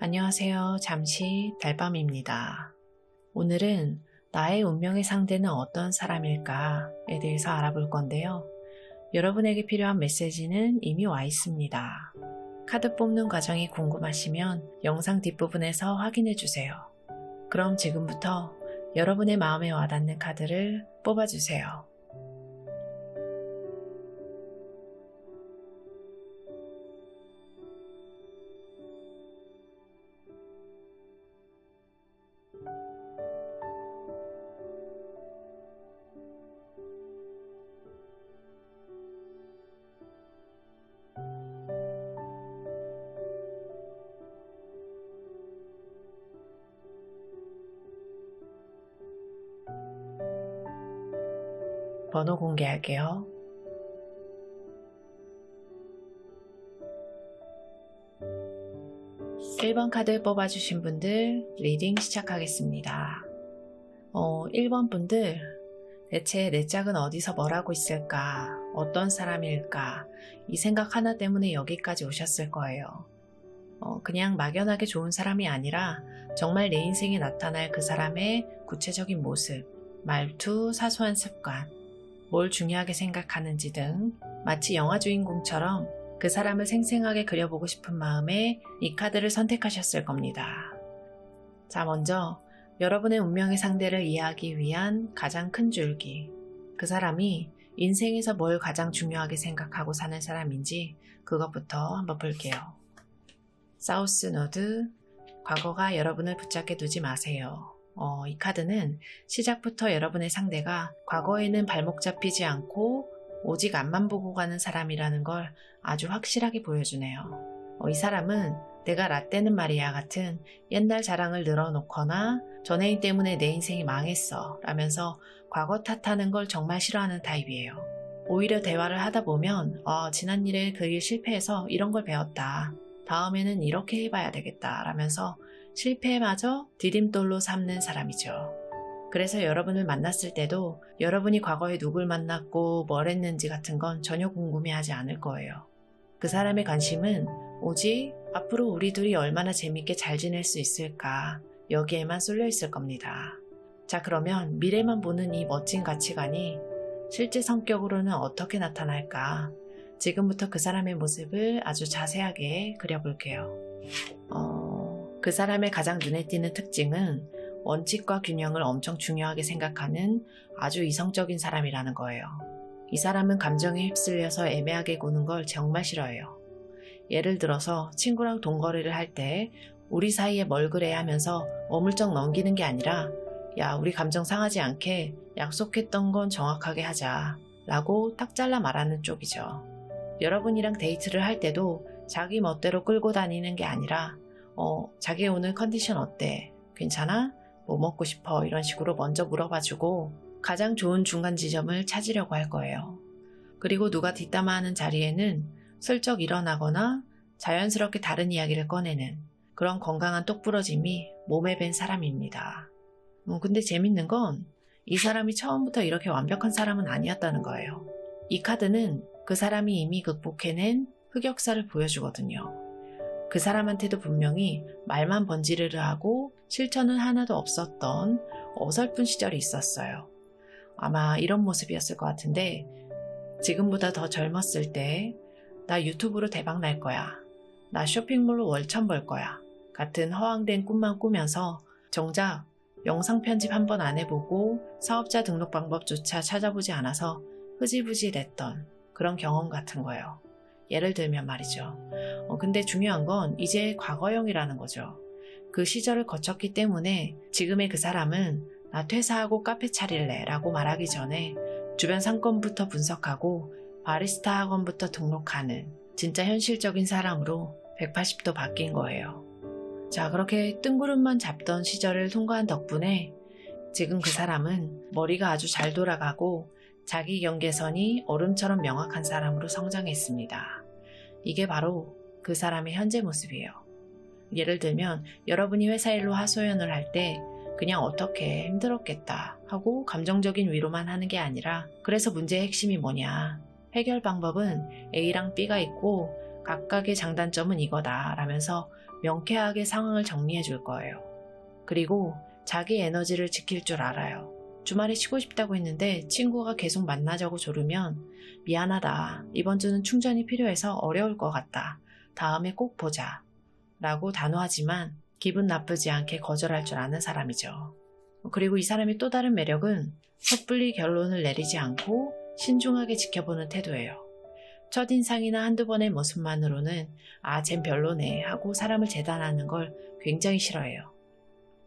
안녕하세요. 잠시 달밤입니다. 오늘은 나의 운명의 상대는 어떤 사람일까에 대해서 알아볼 건데요. 여러분에게 필요한 메시지는 이미 와 있습니다. 카드 뽑는 과정이 궁금하시면 영상 뒷부분에서 확인해 주세요. 그럼 지금부터 여러분의 마음에 와닿는 카드를 뽑아주세요. 번호 공개할게요. 1번 카드 뽑아주신 분들 리딩 시작하겠습니다. 1번 분들, 대체 내 짝은 어디서 뭘 하고 있을까? 어떤 사람일까? 이 생각 하나 때문에 여기까지 오셨을 거예요. 그냥 막연하게 좋은 사람이 아니라 정말 내 인생에 나타날 그 사람의 구체적인 모습, 말투, 사소한 습관, 뭘 중요하게 생각하는지 등 마치 영화 주인공처럼 그 사람을 생생하게 그려보고 싶은 마음에 이 카드를 선택하셨을 겁니다. 자, 먼저 여러분의 운명의 상대를 이해하기 위한 가장 큰 줄기, 그 사람이 인생에서 뭘 가장 중요하게 생각하고 사는 사람인지 그것부터 한번 볼게요. 사우스 노드, 과거가 여러분을 붙잡게 두지 마세요. 이 카드는 시작부터 여러분의 상대가 과거에는 발목 잡히지 않고 오직 앞만 보고 가는 사람이라는 걸 아주 확실하게 보여주네요. 이 사람은 내가 라떼는 말이야 같은 옛날 자랑을 늘어놓거나 전애인 때문에 내 인생이 망했어 라면서 과거 탓하는 걸 정말 싫어하는 타입이에요. 오히려 대화를 하다 보면 지난 일에 그 일 실패해서 이런 걸 배웠다. 다음에는 이렇게 해봐야 되겠다 라면서 실패마저 디딤돌로 삼는 사람이죠. 그래서 여러분을 만났을 때도 여러분이 과거에 누굴 만났고 뭘 했는지 같은 건 전혀 궁금해하지 않을 거예요. 그 사람의 관심은 오직 앞으로 우리 둘이 얼마나 재밌게 잘 지낼 수 있을까 여기에만 쏠려 있을 겁니다. 자, 그러면 미래만 보는 이 멋진 가치관이 실제 성격으로는 어떻게 나타날까? 지금부터 그 사람의 모습을 아주 자세하게 그려볼게요. 그 사람의 가장 눈에 띄는 특징은 원칙과 균형을 엄청 중요하게 생각하는 아주 이성적인 사람이라는 거예요. 이 사람은 감정에 휩쓸려서 애매하게 구는 걸 정말 싫어해요. 예를 들어서 친구랑 돈거래를 할 때 우리 사이에 뭘 그래 하면서 어물쩍 넘기는 게 아니라 야, 우리 감정 상하지 않게 약속했던 건 정확하게 하자 라고 딱 잘라 말하는 쪽이죠. 여러분이랑 데이트를 할 때도 자기 멋대로 끌고 다니는 게 아니라 자기 오늘 컨디션 어때? 괜찮아? 뭐 먹고 싶어? 이런 식으로 먼저 물어봐주고 가장 좋은 중간 지점을 찾으려고 할 거예요. 그리고 누가 뒷담화하는 자리에는 슬쩍 일어나거나 자연스럽게 다른 이야기를 꺼내는 그런 건강한 똑부러짐이 몸에 밴 사람입니다. 근데 재밌는 건 이 사람이 처음부터 이렇게 완벽한 사람은 아니었다는 거예요. 이 카드는 그 사람이 이미 극복해낸 흑역사를 보여주거든요. 그 사람한테도 분명히 말만 번지르르 하고 실천은 하나도 없었던 어설픈 시절이 있었어요. 아마 이런 모습이었을 것 같은데 지금보다 더 젊었을 때 나 유튜브로 대박 날 거야. 나 쇼핑몰로 월천 벌 거야. 같은 허황된 꿈만 꾸면서 정작 영상 편집 한 번 안 해보고 사업자 등록 방법조차 찾아보지 않아서 흐지부지 됐던 그런 경험 같은 거예요. 예를 들면 말이죠. 근데 중요한 건 이제 과거형이라는 거죠. 그 시절을 거쳤기 때문에 지금의 그 사람은 나 퇴사하고 카페 차릴래 라고 말하기 전에 주변 상권부터 분석하고 바리스타 학원부터 등록하는 진짜 현실적인 사람으로 180도 바뀐 거예요. 자, 그렇게 뜬구름만 잡던 시절을 통과한 덕분에 지금 그 사람은 머리가 아주 잘 돌아가고 자기 경계선이 얼음처럼 명확한 사람으로 성장했습니다. 이게 바로 그 사람의 현재 모습이에요. 예를 들면 여러분이 회사 일로 하소연을 할 때 그냥 어떻게 힘들었겠다 하고 감정적인 위로만 하는 게 아니라 그래서 문제의 핵심이 뭐냐, 해결 방법은 A랑 B가 있고 각각의 장단점은 이거다 라면서 명쾌하게 상황을 정리해 줄 거예요. 그리고 자기 에너지를 지킬 줄 알아요. 주말에 쉬고 싶다고 했는데 친구가 계속 만나자고 조르면 미안하다. 이번 주는 충전이 필요해서 어려울 것 같다. 다음에 꼭 보자. 라고 단호하지만 기분 나쁘지 않게 거절할 줄 아는 사람이죠. 그리고 이 사람의 또 다른 매력은 섣불리 결론을 내리지 않고 신중하게 지켜보는 태도예요. 첫인상이나 한두 번의 모습만으로는 쟨 별로네 하고 사람을 재단하는 걸 굉장히 싫어해요.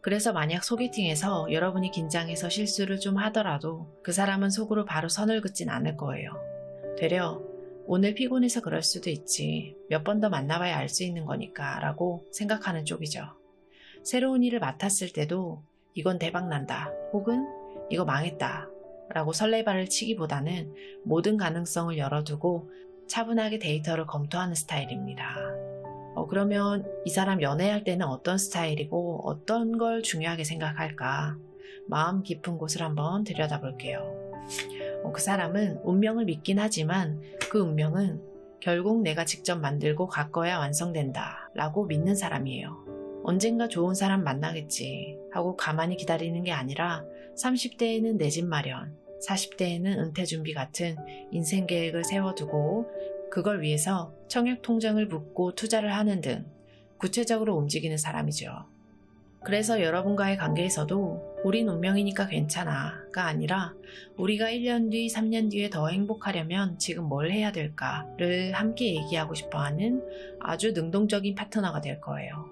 그래서 만약 소개팅에서 여러분이 긴장해서 실수를 좀 하더라도 그 사람은 속으로 바로 선을 긋진 않을 거예요. 되려 오늘 피곤해서 그럴 수도 있지. 몇 번 더 만나봐야 알 수 있는 거니까 라고 생각하는 쪽이죠. 새로운 일을 맡았을 때도 이건 대박난다 혹은 이거 망했다 라고 설레발을 치기보다는 모든 가능성을 열어두고 차분하게 데이터를 검토하는 스타일입니다. 그러면 이 사람 연애할 때는 어떤 스타일이고 어떤 걸 중요하게 생각할까? 마음 깊은 곳을 한번 들여다볼게요. 그 사람은 운명을 믿긴 하지만 그 운명은 결국 내가 직접 만들고 가꿔야 완성된다 라고 믿는 사람이에요. 언젠가 좋은 사람 만나겠지 하고 가만히 기다리는 게 아니라 30대에는 내 집 마련, 40대에는 은퇴 준비 같은 인생 계획을 세워두고 그걸 위해서 청약 통장을 붓고 투자를 하는 등 구체적으로 움직이는 사람이죠. 그래서 여러분과의 관계에서도 우린 운명이니까 괜찮아가 아니라 우리가 1년 뒤, 3년 뒤에 더 행복하려면 지금 뭘 해야 될까를 함께 얘기하고 싶어하는 아주 능동적인 파트너가 될 거예요.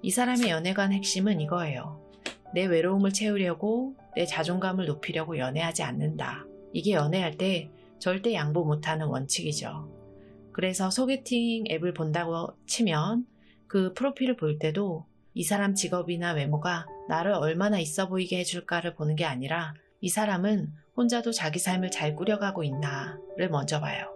이 사람의 연애관 핵심은 이거예요. 내 외로움을 채우려고 내 자존감을 높이려고 연애하지 않는다. 이게 연애할 때 절대 양보 못하는 원칙이죠. 그래서 소개팅 앱을 본다고 치면 그 프로필을 볼 때도 이 사람 직업이나 외모가 나를 얼마나 있어 보이게 해줄까를 보는 게 아니라 이 사람은 혼자도 자기 삶을 잘 꾸려가고 있나를 먼저 봐요.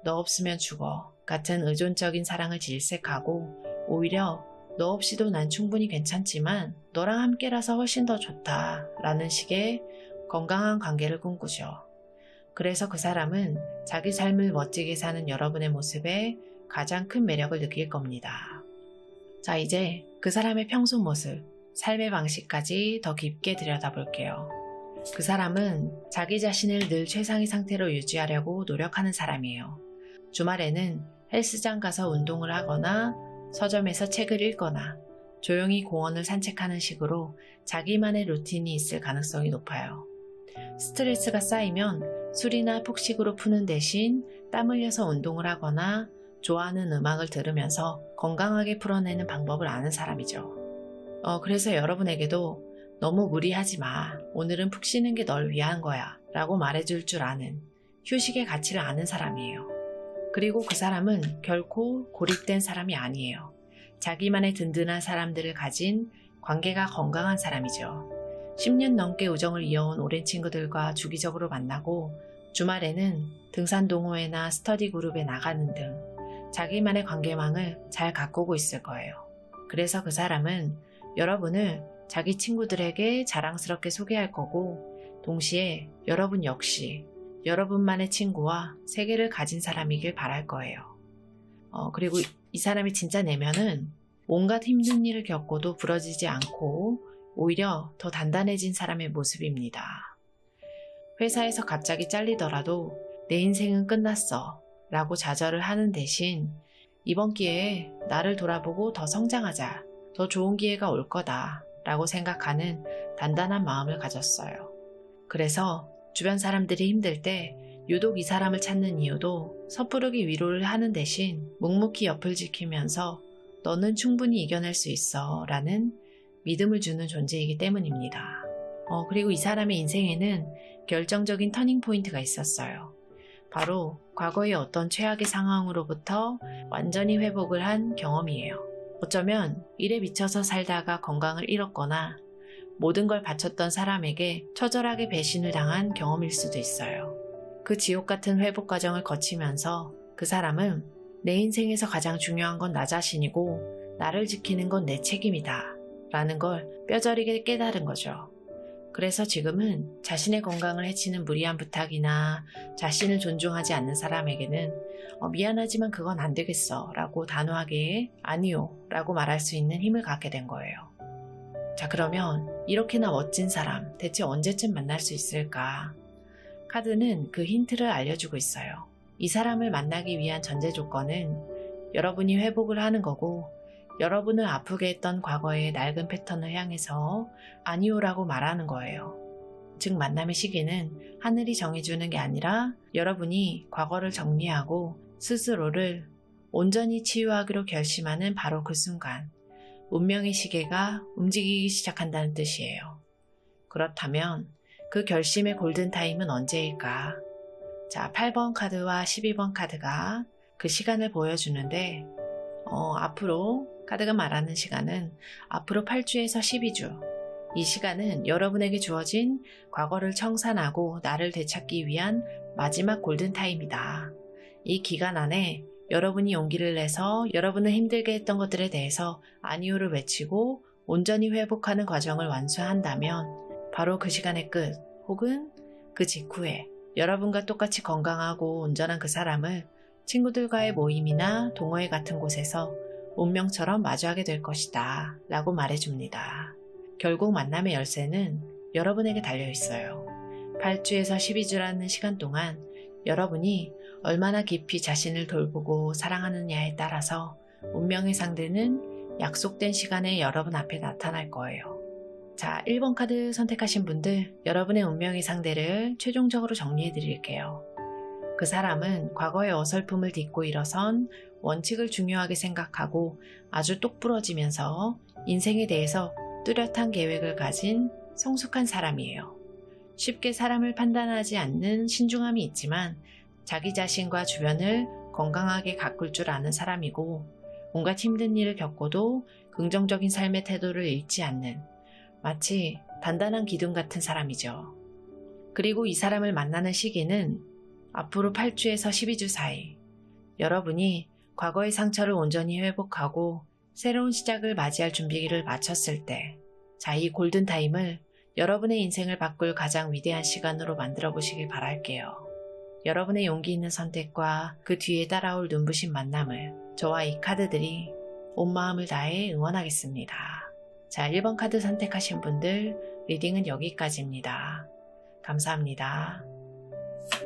너 없으면 죽어 같은 의존적인 사랑을 질색하고 오히려 너 없이도 난 충분히 괜찮지만 너랑 함께라서 훨씬 더 좋다 라는 식의 건강한 관계를 꿈꾸죠. 그래서 그 사람은 자기 삶을 멋지게 사는 여러분의 모습에 가장 큰 매력을 느낄 겁니다. 자, 이제 그 사람의 평소 모습, 삶의 방식까지 더 깊게 들여다볼게요. 그 사람은 자기 자신을 늘 최상의 상태로 유지하려고 노력하는 사람이에요. 주말에는 헬스장 가서 운동을 하거나 서점에서 책을 읽거나 조용히 공원을 산책하는 식으로 자기만의 루틴이 있을 가능성이 높아요. 스트레스가 쌓이면 술이나 폭식으로 푸는 대신 땀 흘려서 운동을 하거나 좋아하는 음악을 들으면서 건강하게 풀어내는 방법을 아는 사람이죠. 그래서 여러분에게도 너무 무리하지 마. 오늘은 푹 쉬는 게 널 위한 거야. 라고 말해줄 줄 아는 휴식의 가치를 아는 사람이에요. 그리고 그 사람은 결코 고립된 사람이 아니에요. 자기만의 든든한 사람들을 가진 관계가 건강한 사람이죠. 10년 넘게 우정을 이어온 오랜 친구들과 주기적으로 만나고 주말에는 등산 동호회나 스터디 그룹에 나가는 등 자기만의 관계망을 잘 가꾸고 있을 거예요. 그래서 그 사람은 여러분을 자기 친구들에게 자랑스럽게 소개할 거고 동시에 여러분 역시 여러분만의 친구와 세계를 가진 사람이길 바랄 거예요. 그리고 이 사람의 진짜 내면은 온갖 힘든 일을 겪고도 부러지지 않고 오히려 더 단단해진 사람의 모습입니다. 회사에서 갑자기 잘리더라도 내 인생은 끝났어 라고 좌절을 하는 대신 이번 기회에 나를 돌아보고 더 성장하자, 더 좋은 기회가 올 거다 라고 생각하는 단단한 마음을 가졌어요. 그래서 주변 사람들이 힘들 때 유독 이 사람을 찾는 이유도 섣부르게 위로를 하는 대신 묵묵히 옆을 지키면서 너는 충분히 이겨낼 수 있어 라는 믿음을 주는 존재이기 때문입니다. 그리고 이 사람의 인생에는 결정적인 터닝 포인트가 있었어요. 바로 과거의 어떤 최악의 상황으로부터 완전히 회복을 한 경험이에요. 어쩌면 일에 미쳐서 살다가 건강을 잃었거나 모든 걸 바쳤던 사람에게 처절하게 배신을 당한 경험일 수도 있어요. 그 지옥 같은 회복 과정을 거치면서 그 사람은 내 인생에서 가장 중요한 건 나 자신이고 나를 지키는 건 내 책임이다 라는 걸 뼈저리게 깨달은 거죠. 그래서 지금은 자신의 건강을 해치는 무리한 부탁이나 자신을 존중하지 않는 사람에게는 미안하지만 그건 안 되겠어 라고 단호하게 아니요 라고 말할 수 있는 힘을 갖게 된 거예요. 자, 그러면 이렇게나 멋진 사람 대체 언제쯤 만날 수 있을까? 카드는 그 힌트를 알려주고 있어요. 이 사람을 만나기 위한 전제 조건은 여러분이 회복을 하는 거고, 여러분을 아프게 했던 과거의 낡은 패턴을 향해서 아니오라고 말하는 거예요. 즉, 만남의 시기는 하늘이 정해주는 게 아니라 여러분이 과거를 정리하고 스스로를 온전히 치유하기로 결심하는 바로 그 순간, 운명의 시계가 움직이기 시작한다는 뜻이에요. 그렇다면 그 결심의 골든타임은 언제일까? 자, 8번 카드와 12번 카드가 그 시간을 보여주는데, 앞으로 카드가 말하는 시간은 앞으로 8주에서 12주. 이 시간은 여러분에게 주어진 과거를 청산하고 나를 되찾기 위한 마지막 골든타임이다. 이 기간 안에 여러분이 용기를 내서 여러분을 힘들게 했던 것들에 대해서 아니오를 외치고 온전히 회복하는 과정을 완수한다면 바로 그 시간의 끝 혹은 그 직후에 여러분과 똑같이 건강하고 온전한 그 사람을 친구들과의 모임이나 동호회 같은 곳에서 운명처럼 마주하게 될 것이다 라고 말해줍니다. 결국 만남의 열쇠는 여러분에게 달려있어요. 8주에서 12주라는 시간 동안 여러분이 얼마나 깊이 자신을 돌보고 사랑하느냐에 따라서 운명의 상대는 약속된 시간에 여러분 앞에 나타날 거예요. 자, 1번 카드 선택하신 분들, 여러분의 운명의 상대를 최종적으로 정리해 드릴게요. 그 사람은 과거의 어설픔을 딛고 일어선 원칙을 중요하게 생각하고 아주 똑부러지면서 인생에 대해서 뚜렷한 계획을 가진 성숙한 사람이에요. 쉽게 사람을 판단하지 않는 신중함이 있지만 자기 자신과 주변을 건강하게 가꿀 줄 아는 사람이고, 온갖 힘든 일을 겪고도 긍정적인 삶의 태도를 잃지 않는 마치 단단한 기둥 같은 사람이죠. 그리고 이 사람을 만나는 시기는 앞으로 8주에서 12주 사이, 여러분이 과거의 상처를 온전히 회복하고 새로운 시작을 맞이할 준비를 마쳤을 때, 자, 이 골든타임을 여러분의 인생을 바꿀 가장 위대한 시간으로 만들어 보시길 바랄게요. 여러분의 용기 있는 선택과 그 뒤에 따라올 눈부신 만남을 저와 이 카드들이 온 마음을 다해 응원하겠습니다. 자, 1번 카드 선택하신 분들, 리딩은 여기까지입니다. 감사합니다.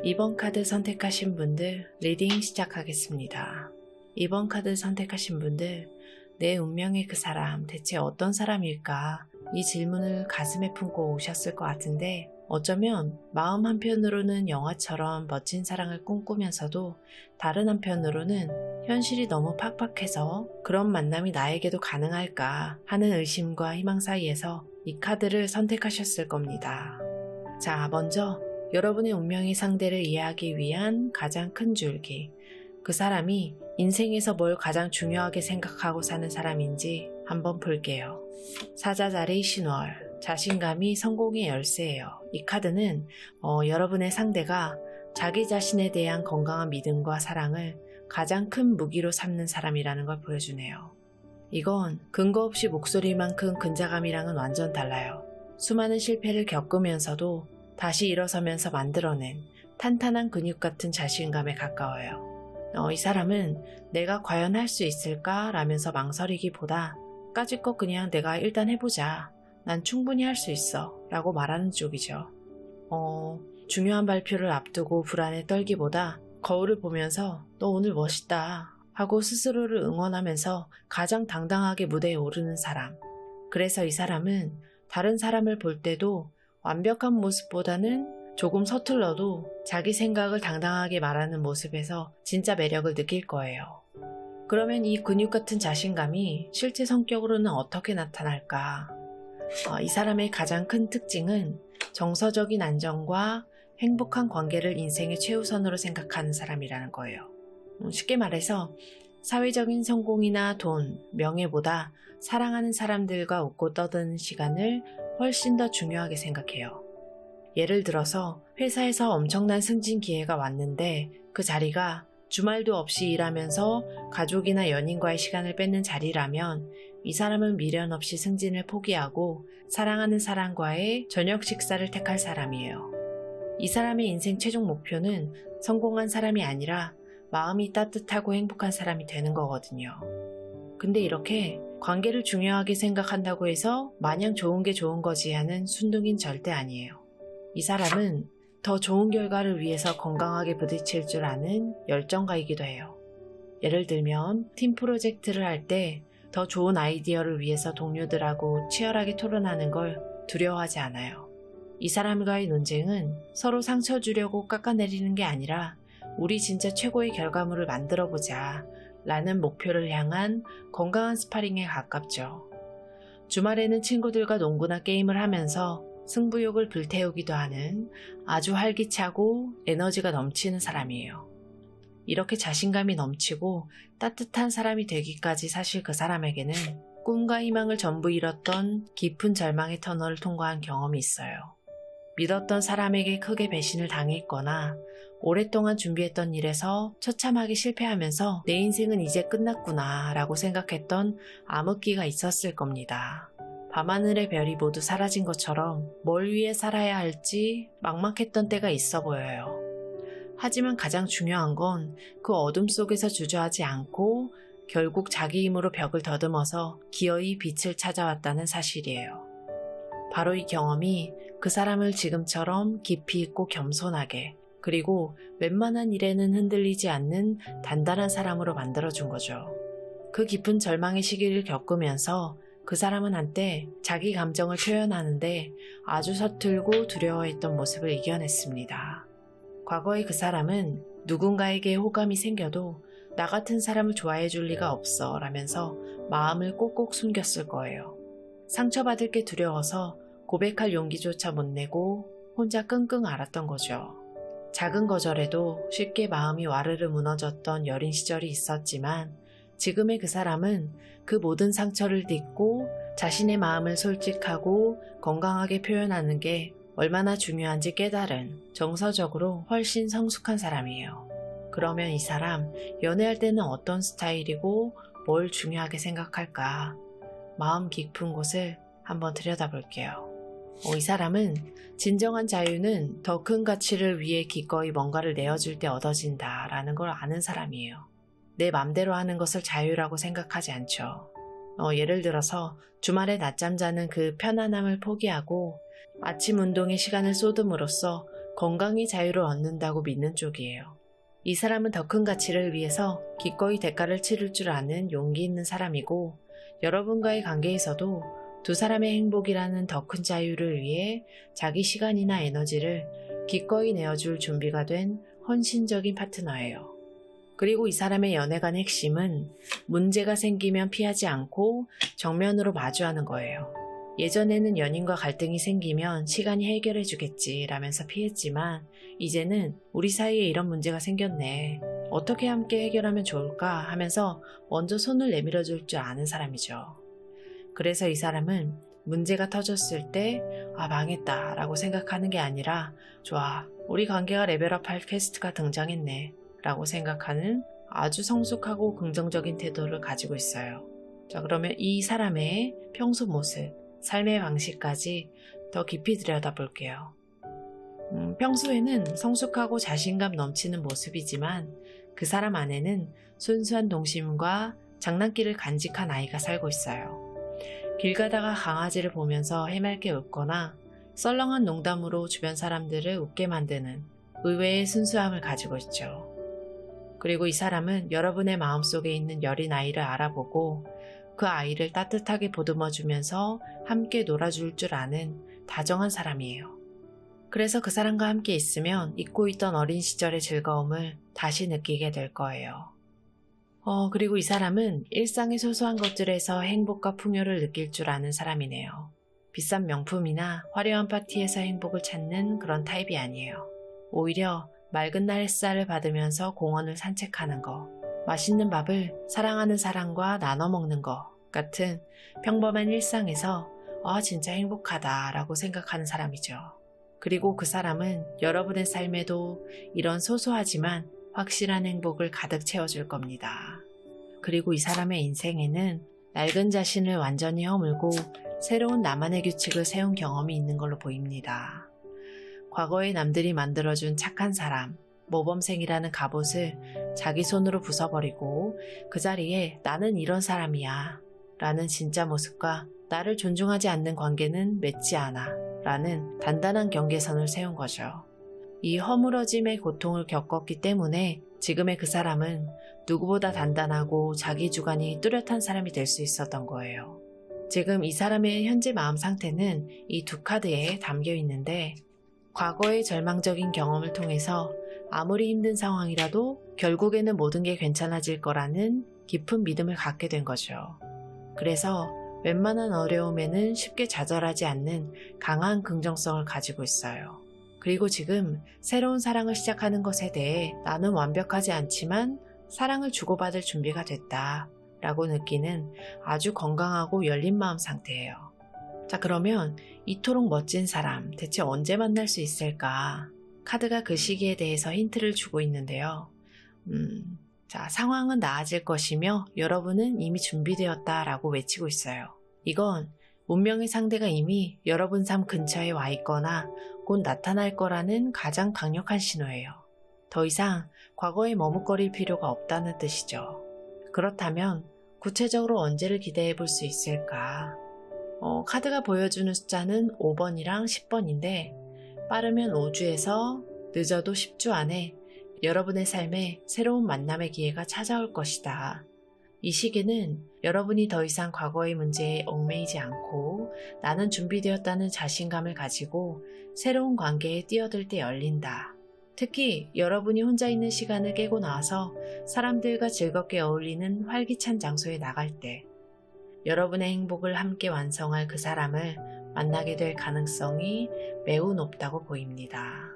2번 카드 선택하신 분들, 리딩 시작하겠습니다. 2번 카드 선택하신 분들, 내 운명의 그 사람 대체 어떤 사람일까? 이 질문을 가슴에 품고 오셨을 것 같은데, 어쩌면 마음 한편으로는 영화처럼 멋진 사랑을 꿈꾸면서도 다른 한편으로는 현실이 너무 팍팍해서 그런 만남이 나에게도 가능할까 하는 의심과 희망 사이에서 이 카드를 선택하셨을 겁니다. 자, 먼저 여러분의 운명의 상대를 이해하기 위한 가장 큰 줄기, 그 사람이 인생에서 뭘 가장 중요하게 생각하고 사는 사람인지 한번 볼게요. 사자자리 신월, 자신감이 성공의 열쇠예요. 이 카드는 여러분의 상대가 자기 자신에 대한 건강한 믿음과 사랑을 가장 큰 무기로 삼는 사람이라는 걸 보여주네요. 이건 근거 없이 목소리만큼 근자감이랑은 완전 달라요. 수많은 실패를 겪으면서도 다시 일어서면서 만들어낸 탄탄한 근육 같은 자신감에 가까워요. 이 사람은 내가 과연 할 수 있을까? 라면서 망설이기보다 까짓것 그냥 내가 일단 해보자. 난 충분히 할 수 있어. 라고 말하는 쪽이죠. 중요한 발표를 앞두고 불안에 떨기보다 거울을 보면서 너 오늘 멋있다 하고 스스로를 응원하면서 가장 당당하게 무대에 오르는 사람. 그래서 이 사람은 다른 사람을 볼 때도 완벽한 모습보다는 조금 서툴러도 자기 생각을 당당하게 말하는 모습에서 진짜 매력을 느낄 거예요. 그러면 이 근육 같은 자신감이 실제 성격으로는 어떻게 나타날까? 이 사람의 가장 큰 특징은 정서적인 안정과 행복한 관계를 인생의 최우선으로 생각하는 사람이라는 거예요. 쉽게 말해서 사회적인 성공이나 돈, 명예보다 사랑하는 사람들과 웃고 떠드는 시간을 훨씬 더 중요하게 생각해요. 예를 들어서 회사에서 엄청난 승진 기회가 왔는데 그 자리가 주말도 없이 일하면서 가족이나 연인과의 시간을 뺏는 자리라면 이 사람은 미련 없이 승진을 포기하고 사랑하는 사람과의 저녁 식사를 택할 사람이에요. 이 사람의 인생 최종 목표는 성공한 사람이 아니라 마음이 따뜻하고 행복한 사람이 되는 거거든요. 근데 이렇게 관계를 중요하게 생각한다고 해서 마냥 좋은 게 좋은 거지 하는 순둥이는 절대 아니에요. 이 사람은 더 좋은 결과를 위해서 건강하게 부딪힐 줄 아는 열정가이기도 해요. 예를 들면 팀 프로젝트를 할 때 더 좋은 아이디어를 위해서 동료들하고 치열하게 토론하는 걸 두려워하지 않아요. 이 사람과의 논쟁은 서로 상처 주려고 깎아내리는 게 아니라 우리 진짜 최고의 결과물을 만들어보자 라는 목표를 향한 건강한 스파링에 가깝죠. 주말에는 친구들과 농구나 게임을 하면서 승부욕을 불태우기도 하는 아주 활기차고 에너지가 넘치는 사람이에요. 이렇게 자신감이 넘치고 따뜻한 사람이 되기까지 사실 그 사람에게는 꿈과 희망을 전부 잃었던 깊은 절망의 터널을 통과한 경험이 있어요. 믿었던 사람에게 크게 배신을 당했거나 오랫동안 준비했던 일에서 처참하게 실패하면서 내 인생은 이제 끝났구나 라고 생각했던 암흑기가 있었을 겁니다. 밤하늘의 별이 모두 사라진 것처럼 뭘 위해 살아야 할지 막막했던 때가 있어 보여요. 하지만 가장 중요한 건 그 어둠 속에서 주저하지 않고 결국 자기 힘으로 벽을 더듬어서 기어이 빛을 찾아왔다는 사실이에요. 바로 이 경험이 그 사람을 지금처럼 깊이 있고 겸손하게 그리고 웬만한 일에는 흔들리지 않는 단단한 사람으로 만들어준 거죠. 그 깊은 절망의 시기를 겪으면서 그 사람은 한때 자기 감정을 표현하는데 아주 서툴고 두려워했던 모습을 이겨냈습니다. 과거에 그 사람은 누군가에게 호감이 생겨도 나 같은 사람을 좋아해 줄 리가 없어 라면서 마음을 꼭꼭 숨겼을 거예요. 상처받을 게 두려워서 고백할 용기조차 못 내고 혼자 끙끙 앓았던 거죠. 작은 거절에도 쉽게 마음이 와르르 무너졌던 여린 시절이 있었지만 지금의 그 사람은 그 모든 상처를 딛고 자신의 마음을 솔직하고 건강하게 표현하는 게 얼마나 중요한지 깨달은 정서적으로 훨씬 성숙한 사람이에요. 그러면 이 사람 연애할 때는 어떤 스타일이고 뭘 중요하게 생각할까? 마음 깊은 곳을 한번 들여다볼게요. 이 사람은 진정한 자유는 더 큰 가치를 위해 기꺼이 뭔가를 내어줄 때 얻어진다 라는 걸 아는 사람이에요. 내 맘대로 하는 것을 자유라고 생각하지 않죠. 예를 들어서 주말에 낮잠 자는 그 편안함을 포기하고 아침 운동에 시간을 쏟음으로써 건강의 자유를 얻는다고 믿는 쪽이에요. 이 사람은 더 큰 가치를 위해서 기꺼이 대가를 치를 줄 아는 용기 있는 사람이고 여러분과의 관계에서도 두 사람의 행복이라는 더 큰 자유를 위해 자기 시간이나 에너지를 기꺼이 내어줄 준비가 된 헌신적인 파트너예요. 그리고 이 사람의 연애관의 핵심은 문제가 생기면 피하지 않고 정면으로 마주하는 거예요. 예전에는 연인과 갈등이 생기면 시간이 해결해 주겠지 라면서 피했지만 이제는 우리 사이에 이런 문제가 생겼네. 어떻게 함께 해결하면 좋을까 하면서 먼저 손을 내밀어 줄 줄 아는 사람이죠. 그래서 이 사람은 문제가 터졌을 때 망했다 라고 생각하는 게 아니라 좋아, 우리 관계가 레벨업할 퀘스트가 등장했네 라고 생각하는 아주 성숙하고 긍정적인 태도를 가지고 있어요. 자, 그러면 이 사람의 평소 모습, 삶의 방식까지 더 깊이 들여다볼게요. 평소에는 성숙하고 자신감 넘치는 모습이지만 그 사람 안에는 순수한 동심과 장난기를 간직한 아이가 살고 있어요. 길 가다가 강아지를 보면서 해맑게 웃거나 썰렁한 농담으로 주변 사람들을 웃게 만드는 의외의 순수함을 가지고 있죠. 그리고 이 사람은 여러분의 마음속에 있는 여린 아이를 알아보고 그 아이를 따뜻하게 보듬어주면서 함께 놀아줄 줄 아는 다정한 사람이에요. 그래서 그 사람과 함께 있으면 잊고 있던 어린 시절의 즐거움을 다시 느끼게 될 거예요. 그리고 이 사람은 일상의 소소한 것들에서 행복과 풍요를 느낄 줄 아는 사람이네요. 비싼 명품이나 화려한 파티에서 행복을 찾는 그런 타입이 아니에요. 오히려 맑은 날 햇살을 받으면서 공원을 산책하는 거, 맛있는 밥을 사랑하는 사람과 나눠 먹는 것 같은 평범한 일상에서 진짜 행복하다 라고 생각하는 사람이죠. 그리고 그 사람은 여러분의 삶에도 이런 소소하지만 확실한 행복을 가득 채워줄 겁니다. 그리고 이 사람의 인생에는 낡은 자신을 완전히 허물고 새로운 나만의 규칙을 세운 경험이 있는 걸로 보입니다. 과거에 남들이 만들어준 착한 사람, 모범생이라는 갑옷을 자기 손으로 부숴버리고 그 자리에 나는 이런 사람이야 라는 진짜 모습과 나를 존중하지 않는 관계는 맺지 않아 라는 단단한 경계선을 세운 거죠. 이 허물어짐의 고통을 겪었기 때문에 지금의 그 사람은 누구보다 단단하고 자기 주관이 뚜렷한 사람이 될 수 있었던 거예요. 지금 이 사람의 현재 마음 상태는 이 두 카드에 담겨 있는데, 과거의 절망적인 경험을 통해서 아무리 힘든 상황이라도 결국에는 모든 게 괜찮아질 거라는 깊은 믿음을 갖게 된 거죠. 그래서 웬만한 어려움에는 쉽게 좌절하지 않는 강한 긍정성을 가지고 있어요. 그리고 지금 새로운 사랑을 시작하는 것에 대해 나는 완벽하지 않지만 사랑을 주고받을 준비가 됐다 라고 느끼는 아주 건강하고 열린 마음 상태예요. 자, 그러면 이토록 멋진 사람 대체 언제 만날 수 있을까? 카드가 그 시기에 대해서 힌트를 주고 있는데요. 자, 상황은 나아질 것이며 여러분은 이미 준비되었다라고 외치고 있어요. 이건 운명의 상대가 이미 여러분 삶 근처에 와 있거나 곧 나타날 거라는 가장 강력한 신호예요. 더 이상 과거에 머뭇거릴 필요가 없다는 뜻이죠. 그렇다면 구체적으로 언제를 기대해 볼 수 있을까? 카드가 보여주는 숫자는 5번이랑 10번인데 빠르면 5주에서 늦어도 10주 안에 여러분의 삶에 새로운 만남의 기회가 찾아올 것이다. 이 시기는 여러분이 더 이상 과거의 문제에 얽매이지 않고 나는 준비되었다는 자신감을 가지고 새로운 관계에 뛰어들 때 열린다. 특히 여러분이 혼자 있는 시간을 깨고 나와서 사람들과 즐겁게 어울리는 활기찬 장소에 나갈 때 여러분의 행복을 함께 완성할 그 사람을 만나게 될 가능성이 매우 높다고 보입니다.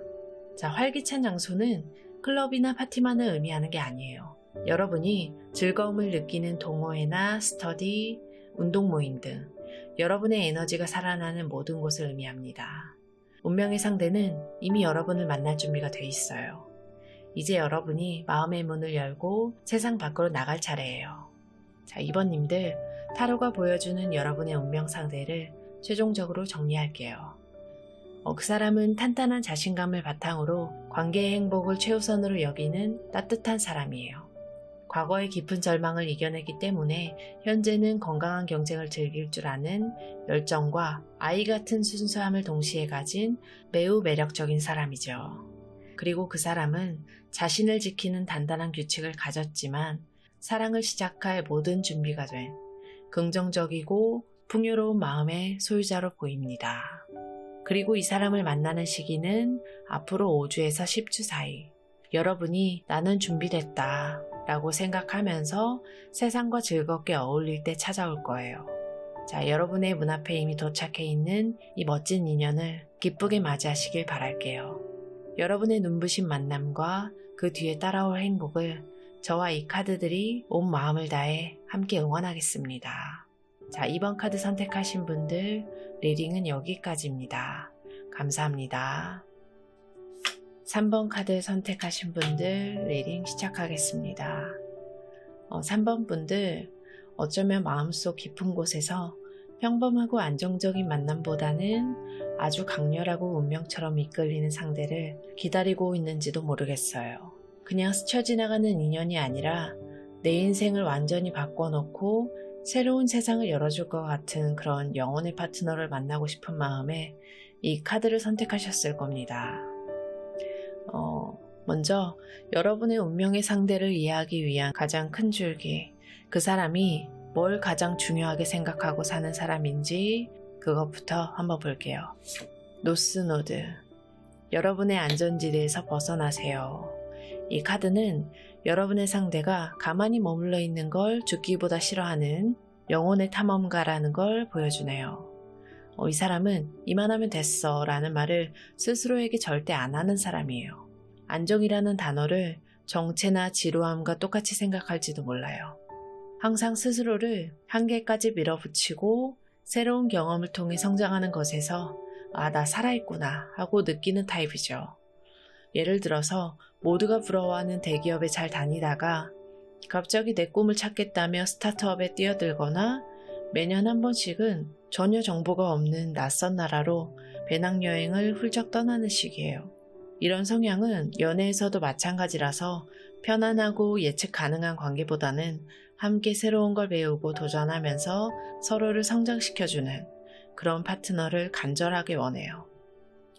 자, 활기찬 장소는 클럽이나 파티만을 의미하는 게 아니에요. 여러분이 즐거움을 느끼는 동호회나 스터디, 운동 모임 등 여러분의 에너지가 살아나는 모든 곳을 의미합니다. 운명의 상대는 이미 여러분을 만날 준비가 돼 있어요. 이제 여러분이 마음의 문을 열고 세상 밖으로 나갈 차례예요. 자, 2번님들, 타로가 보여주는 여러분의 운명 상대를 최종적으로 정리할게요. 그 사람은 탄탄한 자신감을 바탕으로 관계의 행복을 최우선으로 여기는 따뜻한 사람이에요. 과거의 깊은 절망을 이겨내기 때문에 현재는 건강한 경쟁을 즐길 줄 아는 열정과 아이 같은 순수함을 동시에 가진 매우 매력적인 사람이죠. 그리고 그 사람은 자신을 지키는 단단한 규칙을 가졌지만 사랑을 시작할 모든 준비가 된 긍정적이고 풍요로운 마음의 소유자로 보입니다. 그리고 이 사람을 만나는 시기는 앞으로 5주에서 10주 사이. 여러분이 나는 준비됐다 라고 생각하면서 세상과 즐겁게 어울릴 때 찾아올 거예요. 자, 여러분의 문 앞에 이미 도착해 있는 이 멋진 인연을 기쁘게 맞이하시길 바랄게요. 여러분의 눈부신 만남과 그 뒤에 따라올 행복을 저와 이 카드들이 온 마음을 다해 함께 응원하겠습니다. 자, 2번 카드 선택하신 분들 리딩은 여기까지입니다. 감사합니다. 3번 카드 선택하신 분들 리딩 시작하겠습니다. 3번 분들, 어쩌면 마음속 깊은 곳에서 평범하고 안정적인 만남보다는 아주 강렬하고 운명처럼 이끌리는 상대를 기다리고 있는지도 모르겠어요. 그냥 스쳐 지나가는 인연이 아니라 내 인생을 완전히 바꿔놓고 새로운 세상을 열어줄 것 같은 그런 영혼의 파트너를 만나고 싶은 마음에 이 카드를 선택하셨을 겁니다. 먼저 여러분의 운명의 상대를 이해하기 위한 가장 큰 줄기, 그 사람이 뭘 가장 중요하게 생각하고 사는 사람인지 그것부터 한번 볼게요. 노스노드, 여러분의 안전지대에서 벗어나세요. 이 카드는 여러분의 상대가 가만히 머물러 있는 걸 죽기보다 싫어하는 영혼의 탐험가라는 걸 보여주네요. 이 사람은 이만하면 됐어 라는 말을 스스로에게 절대 안 하는 사람이에요. 안정이라는 단어를 정체나 지루함과 똑같이 생각할지도 몰라요. 항상 스스로를 한계까지 밀어붙이고 새로운 경험을 통해 성장하는 것에서 나 살아있구나 하고 느끼는 타입이죠. 예를 들어서 모두가 부러워하는 대기업에 잘 다니다가 갑자기 내 꿈을 찾겠다며 스타트업에 뛰어들거나 매년 한 번씩은 전혀 정보가 없는 낯선 나라로 배낭여행을 훌쩍 떠나는 시기예요. 이런 성향은 연애에서도 마찬가지라서 편안하고 예측 가능한 관계보다는 함께 새로운 걸 배우고 도전하면서 서로를 성장시켜주는 그런 파트너를 간절하게 원해요.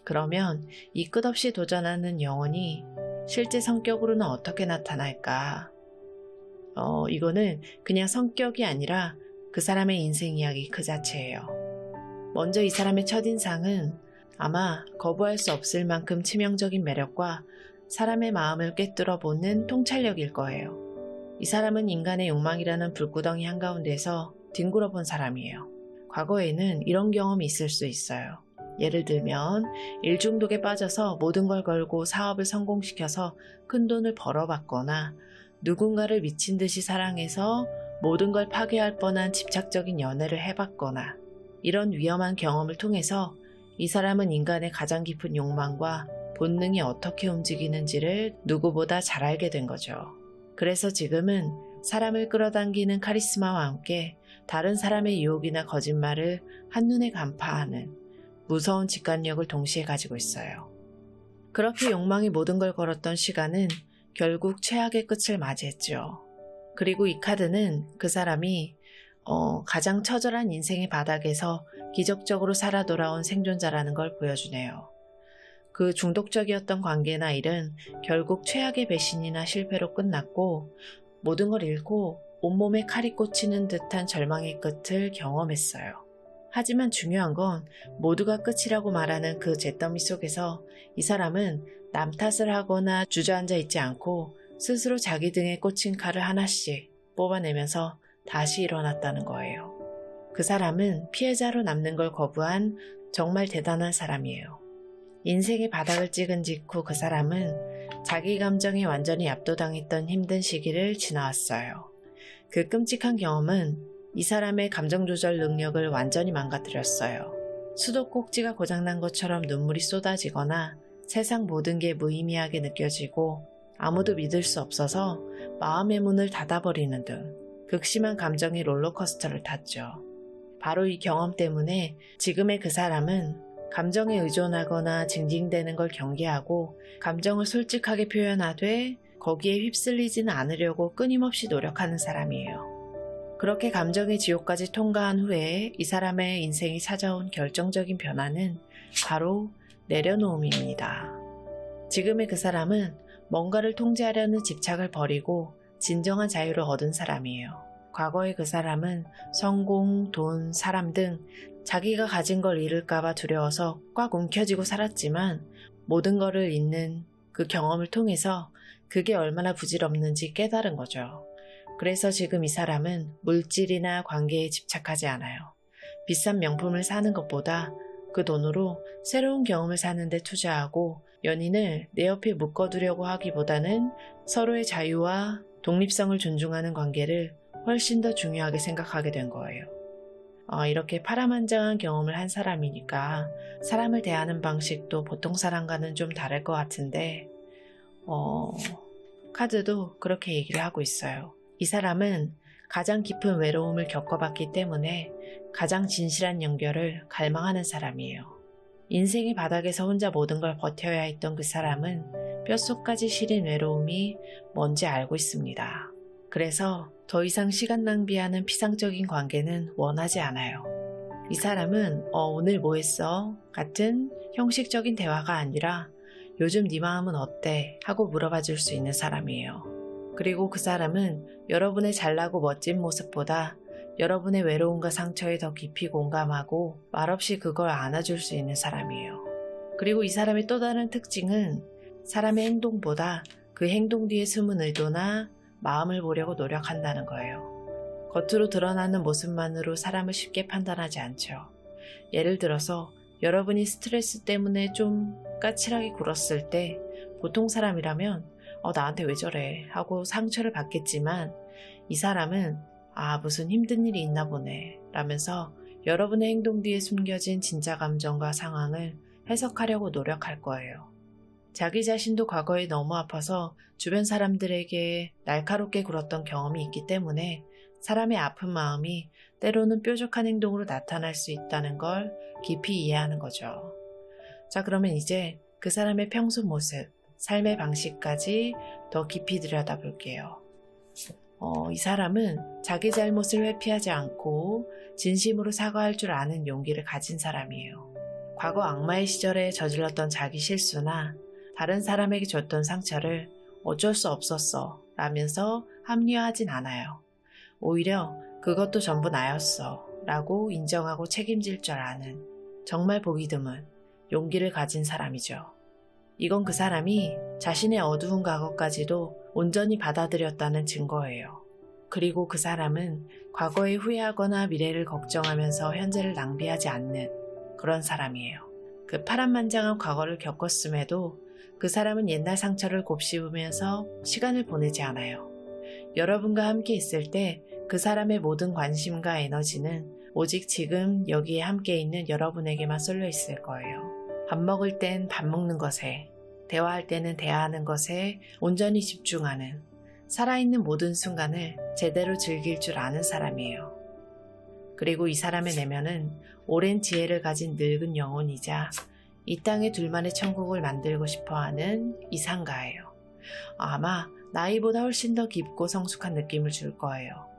그러면 이 끝없이 도전하는 영혼이 실제 성격으로는 어떻게 나타날까? 이거는 그냥 성격이 아니라 그 사람의 인생 이야기 그 자체예요. 먼저 이 사람의 첫인상은 아마 거부할 수 없을 만큼 치명적인 매력과 사람의 마음을 꿰뚫어 보는 통찰력일 거예요. 이 사람은 인간의 욕망이라는 불구덩이 한가운데서 뒹굴어 본 사람이에요. 과거에는 이런 경험이 있을 수 있어요. 예를 들면 일 중독에 빠져서 모든 걸 걸고 사업을 성공시켜서 큰 돈을 벌어봤거나 누군가를 미친 듯이 사랑해서 모든 걸 파괴할 뻔한 집착적인 연애를 해봤거나 이런 위험한 경험을 통해서 이 사람은 인간의 가장 깊은 욕망과 본능이 어떻게 움직이는지를 누구보다 잘 알게 된 거죠. 그래서 지금은 사람을 끌어당기는 카리스마와 함께 다른 사람의 유혹이나 거짓말을 한눈에 간파하는 무서운 직관력을 동시에 가지고 있어요. 그렇게 욕망이 모든 걸 걸었던 시간은 결국 최악의 끝을 맞이했죠. 그리고 이 카드는 그 사람이 가장 처절한 인생의 바닥에서 기적적으로 살아 돌아온 생존자라는 걸 보여주네요. 그 중독적이었던 관계나 일은 결국 최악의 배신이나 실패로 끝났고 모든 걸 잃고 온몸에 칼이 꽂히는 듯한 절망의 끝을 경험했어요. 하지만 중요한 건 모두가 끝이라고 말하는 그 잿더미 속에서 이 사람은 남 탓을 하거나 주저앉아 있지 않고 스스로 자기 등에 꽂힌 칼을 하나씩 뽑아내면서 다시 일어났다는 거예요. 그 사람은 피해자로 남는 걸 거부한 정말 대단한 사람이에요. 인생의 바닥을 찍은 직후 그 사람은 자기 감정에 완전히 압도당했던 힘든 시기를 지나왔어요. 그 끔찍한 경험은 이 사람의 감정 조절 능력을 완전히 망가뜨렸어요. 수도꼭지가 고장난 것처럼 눈물이 쏟아지거나 세상 모든 게 무의미하게 느껴지고 아무도 믿을 수 없어서 마음의 문을 닫아버리는 등 극심한 감정의 롤러코스터를 탔죠. 바로 이 경험 때문에 지금의 그 사람은 감정에 의존하거나 징징대는 걸 경계하고 감정을 솔직하게 표현하되 거기에 휩쓸리지는 않으려고 끊임없이 노력하는 사람이에요. 그렇게 감정의 지옥까지 통과한 후에 이 사람의 인생이 찾아온 결정적인 변화는 바로 내려놓음입니다. 지금의 그 사람은 뭔가를 통제하려는 집착을 버리고 진정한 자유를 얻은 사람이에요. 과거의 그 사람은 성공, 돈, 사람 등 자기가 가진 걸 잃을까봐 두려워서 꽉 움켜쥐고 살았지만 모든 거를 잃는 그 경험을 통해서 그게 얼마나 부질없는지 깨달은 거죠. 그래서 지금 이 사람은 물질이나 관계에 집착하지 않아요. 비싼 명품을 사는 것보다 그 돈으로 새로운 경험을 사는 데 투자하고 연인을 내 옆에 묶어두려고 하기보다는 서로의 자유와 독립성을 존중하는 관계를 훨씬 더 중요하게 생각하게 된 거예요. 이렇게 파란만장한 경험을 한 사람이니까 사람을 대하는 방식도 보통 사람과는 좀 다를 것 같은데 카드도 그렇게 얘기를 하고 있어요. 이 사람은 가장 깊은 외로움을 겪어봤기 때문에 가장 진실한 연결을 갈망하는 사람이에요. 인생의 바닥에서 혼자 모든 걸 버텨야 했던 그 사람은 뼛속까지 시린 외로움이 뭔지 알고 있습니다. 그래서 더 이상 시간 낭비하는 피상적인 관계는 원하지 않아요. 이 사람은 오늘 뭐 했어? 같은 형식적인 대화가 아니라 요즘 네 마음은 어때? 하고 물어봐 줄 수 있는 사람이에요. 그리고 그 사람은 여러분의 잘나고 멋진 모습보다 여러분의 외로움과 상처에 더 깊이 공감하고 말없이 그걸 안아줄 수 있는 사람이에요. 그리고 이 사람의 또 다른 특징은 사람의 행동보다 그 행동 뒤에 숨은 의도나 마음을 보려고 노력한다는 거예요. 겉으로 드러나는 모습만으로 사람을 쉽게 판단하지 않죠. 예를 들어서 여러분이 스트레스 때문에 좀 까칠하게 굴었을 때 보통 사람이라면 나한테 왜 저래 하고 상처를 받겠지만 이 사람은 무슨 힘든 일이 있나 보네 라면서 여러분의 행동 뒤에 숨겨진 진짜 감정과 상황을 해석하려고 노력할 거예요. 자기 자신도 과거에 너무 아파서 주변 사람들에게 날카롭게 굴었던 경험이 있기 때문에 사람의 아픈 마음이 때로는 뾰족한 행동으로 나타날 수 있다는 걸 깊이 이해하는 거죠. 자, 그러면 이제 그 사람의 평소 모습, 삶의 방식까지 더 깊이 들여다볼게요. 이 사람은 자기 잘못을 회피하지 않고 진심으로 사과할 줄 아는 용기를 가진 사람이에요. 과거 악마의 시절에 저질렀던 자기 실수나 다른 사람에게 줬던 상처를 어쩔 수 없었어 라면서 합리화하진 않아요. 오히려 그것도 전부 나였어 라고 인정하고 책임질 줄 아는 정말 보기 드문 용기를 가진 사람이죠. 이건 그 사람이 자신의 어두운 과거까지도 온전히 받아들였다는 증거예요. 그리고 그 사람은 과거에 후회하거나 미래를 걱정하면서 현재를 낭비하지 않는 그런 사람이에요. 그 파란만장한 과거를 겪었음에도 그 사람은 옛날 상처를 곱씹으면서 시간을 보내지 않아요. 여러분과 함께 있을 때 그 사람의 모든 관심과 에너지는 오직 지금 여기에 함께 있는 여러분에게만 쏠려 있을 거예요. 밥 먹을 땐 밥 먹는 것에, 대화할 때는 대화하는 것에 온전히 집중하는, 살아있는 모든 순간을 제대로 즐길 줄 아는 사람이에요. 그리고 이 사람의 내면은 오랜 지혜를 가진 늙은 영혼이자 이 땅에 둘만의 천국을 만들고 싶어하는 이상가예요. 아마 나이보다 훨씬 더 깊고 성숙한 느낌을 줄 거예요.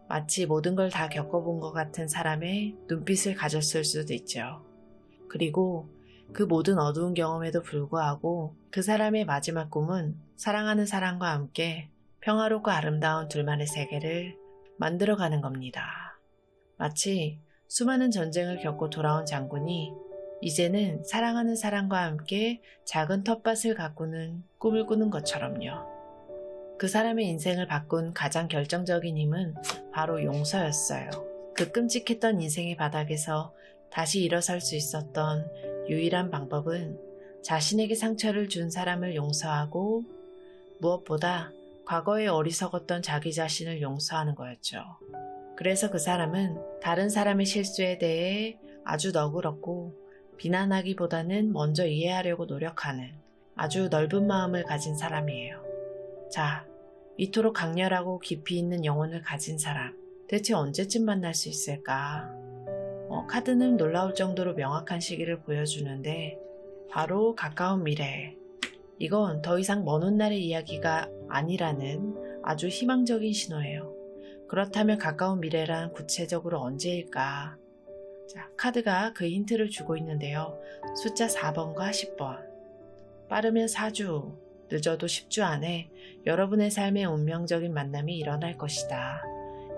마치 모든 걸 다 겪어본 것 같은 사람의 눈빛을 가졌을 수도 있죠. 그리고 그 모든 어두운 경험에도 불구하고 그 사람의 마지막 꿈은 사랑하는 사람과 함께 평화롭고 아름다운 둘만의 세계를 만들어가는 겁니다. 마치 수많은 전쟁을 겪고 돌아온 장군이 이제는 사랑하는 사람과 함께 작은 텃밭을 가꾸는 꿈을 꾸는 것처럼요. 그 사람의 인생을 바꾼 가장 결정적인 힘은 바로 용서였어요. 그 끔찍했던 인생의 바닥에서 다시 일어설 수 있었던 유일한 방법은 자신에게 상처를 준 사람을 용서하고 무엇보다 과거에 어리석었던 자기 자신을 용서하는 거였죠. 그래서 그 사람은 다른 사람의 실수에 대해 아주 너그럽고 비난하기보다는 먼저 이해하려고 노력하는 아주 넓은 마음을 가진 사람이에요. 자, 이토록 강렬하고 깊이 있는 영혼을 가진 사람, 대체 언제쯤 만날 수 있을까? 카드는 놀라울 정도로 명확한 시기를 보여주는데 바로 가까운 미래. 이건 더 이상 먼 훗날의 이야기가 아니라는 아주 희망적인 신호예요. 그렇다면 가까운 미래란 구체적으로 언제일까? 자, 카드가 그 힌트를 주고 있는데요. 숫자 4번과 10번. 빠르면 4주, 늦어도 10주 안에 여러분의 삶에 운명적인 만남이 일어날 것이다.